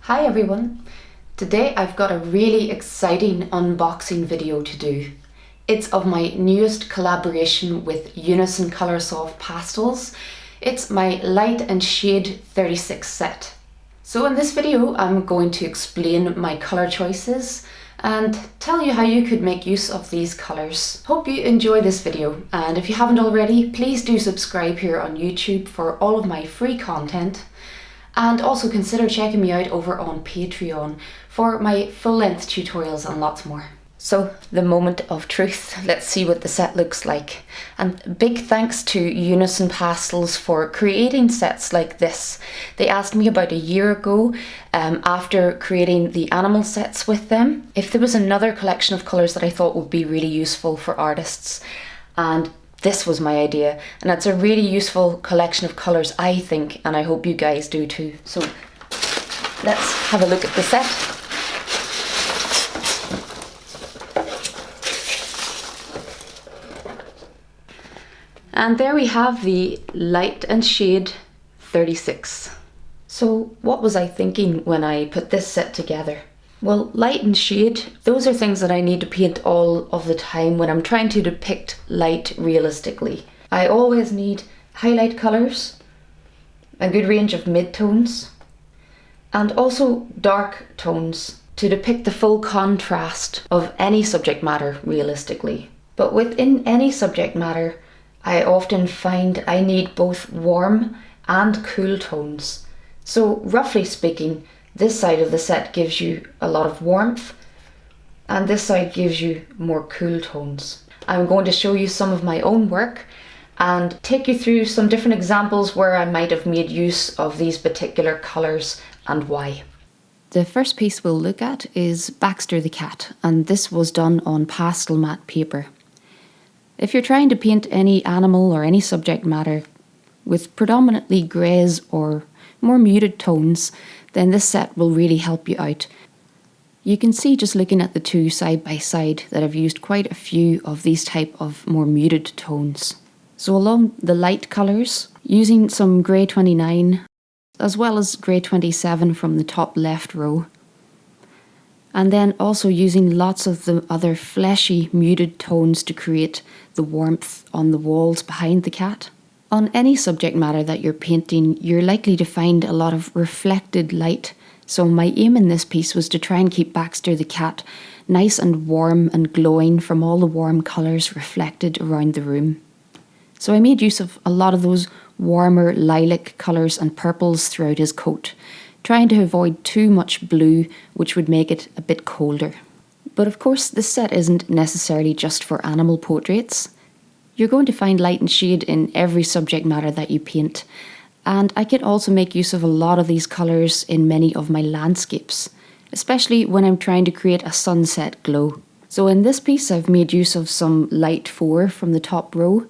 Hi everyone! Today I've got a really exciting unboxing video to do. It's of my newest collaboration with Unison Pastels. It's my Light and Shade 36 set. So in this video I'm going to explain my colour choices and tell you how you could make use of these colours. Hope you enjoy this video, and if you haven't already, please do subscribe here on YouTube for all of my free content. And also consider checking me out over on Patreon for my full-length tutorials and lots more. So, the moment of truth. Let's see what the set looks like. And big thanks to Unison Pastels for creating sets like this. They asked me about a year ago, after creating the animal sets with them, if there was another collection of colours that I thought would be really useful for artists. And this was my idea, and it's a really useful collection of colours, I think, and I hope you guys do too. So let's have a look at the set. And there we have the Light and Shade 36. So what was I thinking when I put this set together? Well, light and shade, those are things that I need to paint all of the time when I'm trying to depict light realistically. I always need highlight colours, a good range of mid-tones, and also dark tones to depict the full contrast of any subject matter realistically. But within any subject matter, I often find I need both warm and cool tones. So roughly speaking, this side of the set gives you a lot of warmth, and this side gives you more cool tones. I'm going to show you some of my own work and take you through some different examples where I might have made use of these particular colours and why. The first piece we'll look at is Baxter the Cat, and this was done on Pastelmat Paper. If you're trying to paint any animal or any subject matter with predominantly greys or more muted tones, then this set will really help you out. You can see just looking at the two side by side that I've used quite a few of these type of more muted tones. So along the light colours, using some grey 29 as well as grey 27 from the top left row, and then also using lots of the other fleshy muted tones to create the warmth on the walls behind the cat. On any subject matter that you're painting, you're likely to find a lot of reflected light. So my aim in this piece was to try and keep Baxter the Cat nice and warm and glowing from all the warm colours reflected around the room. So I made use of a lot of those warmer lilac colours and purples throughout his coat, trying to avoid too much blue, which would make it a bit colder. But of course, this set isn't necessarily just for animal portraits. You're going to find light and shade in every subject matter that you paint, and I can also make use of a lot of these colours in many of my landscapes, especially when I'm trying to create a sunset glow. So in this piece I've made use of some light 4 from the top row,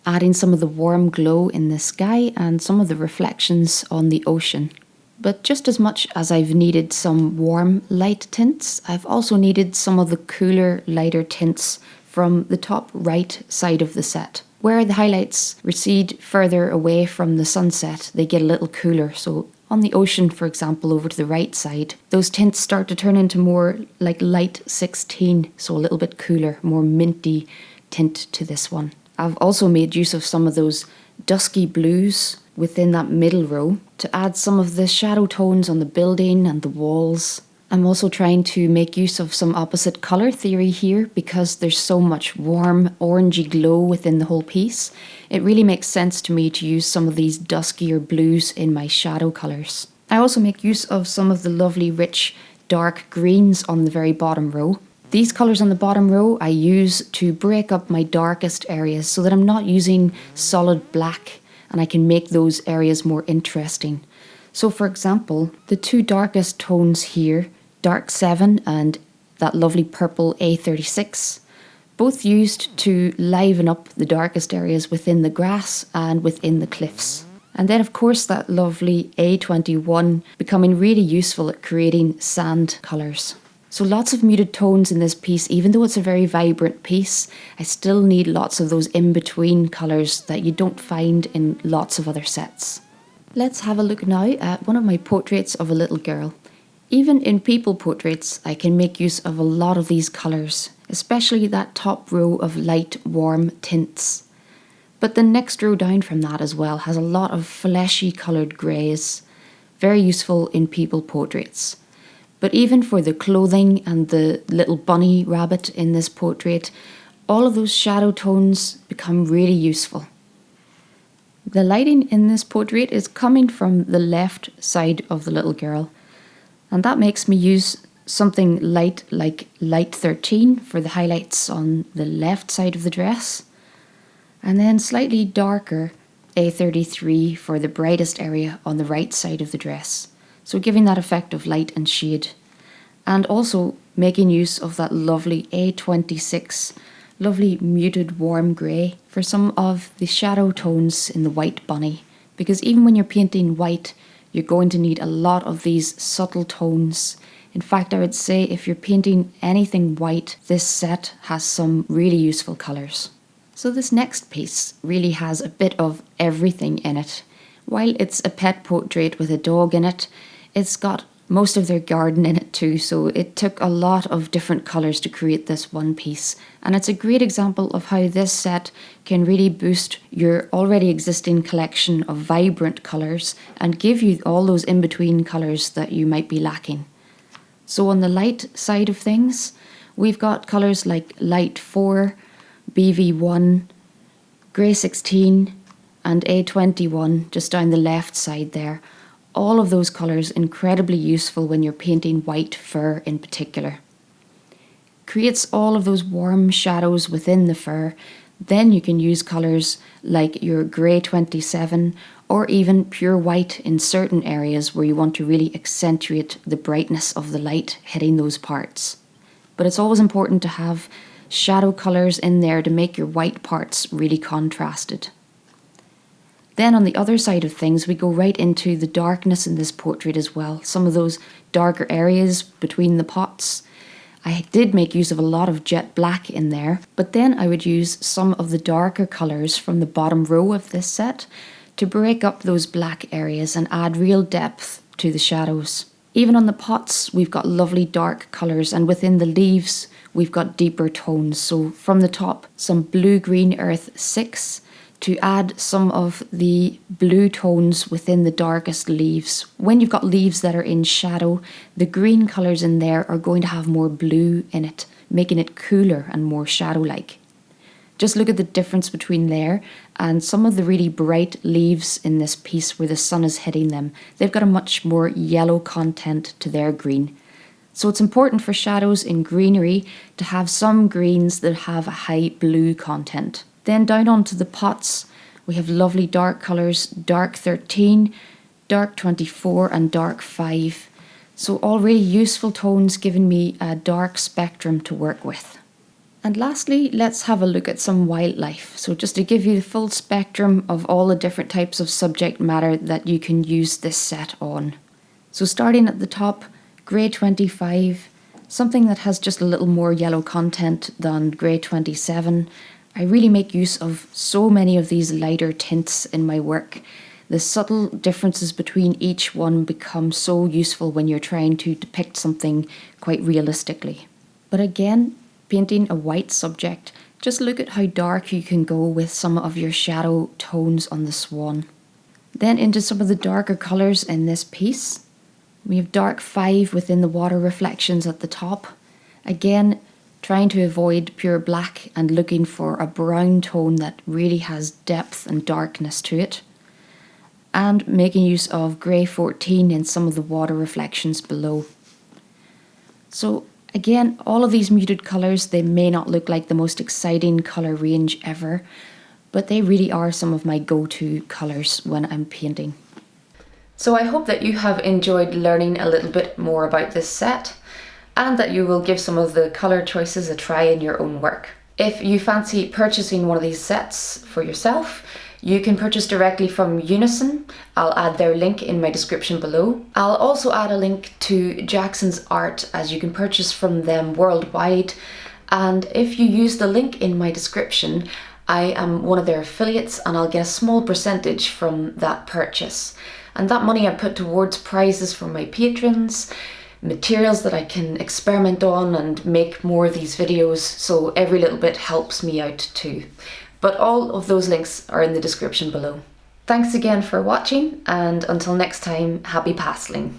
adding some of the warm glow in the sky and some of the reflections on the ocean. But just as much as I've needed some warm light tints, I've also needed some of the cooler lighter tints from the top right side of the set. Where the highlights recede further away from the sunset, they get a little cooler. So on the ocean, for example, over to the right side, those tints start to turn into more like light 16, so a little bit cooler, more minty tint to this one. I've also made use of some of those dusky blues within that middle row to add some of the shadow tones on the building and the walls. I'm also trying to make use of some opposite colour theory here because there's so much warm orangey glow within the whole piece. It really makes sense to me to use some of these duskier blues in my shadow colours. I also make use of some of the lovely rich dark greens on the very bottom row. These colours on the bottom row I use to break up my darkest areas so that I'm not using solid black, and I can make those areas more interesting. So for example, the two darkest tones here, Dark 7 and that lovely purple A36, both used to liven up the darkest areas within the grass and within the cliffs. And then of course that lovely A21 becoming really useful at creating sand colours. So lots of muted tones in this piece. Even though it's a very vibrant piece, I still need lots of those in-between colours that you don't find in lots of other sets. Let's have a look now at one of my portraits of a little girl. Even in people portraits, I can make use of a lot of these colours, especially that top row of light, warm tints. But the next row down from that as well has a lot of fleshy coloured greys, very useful in people portraits. But even for the clothing and the little bunny rabbit in this portrait, all of those shadow tones become really useful. The lighting in this portrait is coming from the left side of the little girl, and that makes me use something light like light 13 for the highlights on the left side of the dress, and then slightly darker A33 for the brightest area on the right side of the dress, so giving that effect of light and shade, and also making use of that lovely A26 lovely muted warm grey for some of the shadow tones in the white bunny, because even when you're painting white, you're going to need a lot of these subtle tones. In fact, I would say if you're painting anything white, this set has some really useful colours. So this next piece really has a bit of everything in it. While it's a pet portrait with a dog in it, it's got most of their garden in it too, so it took a lot of different colours to create this one piece. And it's a great example of how this set can really boost your already existing collection of vibrant colours and give you all those in-between colours that you might be lacking. So on the light side of things, we've got colours like light 4, BV1, grey 16 and A21 just down the left side there. All of those colours incredibly useful when you're painting white fur in particular. Creates all of those warm shadows within the fur. Then you can use colours like your grey 27 or even pure white in certain areas where you want to really accentuate the brightness of the light hitting those parts. But it's always important to have shadow colours in there to make your white parts really contrasted. Then on the other side of things, we go right into the darkness in this portrait as well. Some of those darker areas between the pots. I did make use of a lot of jet black in there, but then I would use some of the darker colours from the bottom row of this set to break up those black areas and add real depth to the shadows. Even on the pots, we've got lovely dark colours, and within the leaves, we've got deeper tones. So from the top, some blue-green earth 6, to add some of the blue tones within the darkest leaves. When you've got leaves that are in shadow, the green colours in there are going to have more blue in it, making it cooler and more shadow-like. Just look at the difference between there and some of the really bright leaves in this piece where the sun is hitting them. They've got a much more yellow content to their green. So it's important for shadows in greenery to have some greens that have a high blue content. Then down onto the pots, we have lovely dark colours, dark 13, dark 24 and dark 5. So all really useful tones giving me a dark spectrum to work with. And lastly, let's have a look at some wildlife. So just to give you the full spectrum of all the different types of subject matter that you can use this set on. So starting at the top, grey 25, something that has just a little more yellow content than grey 27. I really make use of so many of these lighter tints in my work. The subtle differences between each one become so useful when you're trying to depict something quite realistically. But again, painting a white subject, just look at how dark you can go with some of your shadow tones on the swan. Then into some of the darker colours in this piece. We have dark 5 within the water reflections at the top. Again, trying to avoid pure black and looking for a brown tone that really has depth and darkness to it. And making use of grey 14 in some of the water reflections below. So again, all of these muted colours, they may not look like the most exciting colour range ever, but they really are some of my go-to colours when I'm painting. So I hope that you have enjoyed learning a little bit more about this set, and that you will give some of the colour choices a try in your own work. If you fancy purchasing one of these sets for yourself, you can purchase directly from Unison. I'll add their link in my description below. I'll also add a link to Jackson's art, as you can purchase from them worldwide. And if you use the link in my description, I am one of their affiliates and I'll get a small percentage from that purchase. And that money I put towards prizes for my patrons, materials that I can experiment on and make more of these videos, so every little bit helps me out too. But all of those links are in the description below. Thanks again for watching, and until next time, happy pasteling.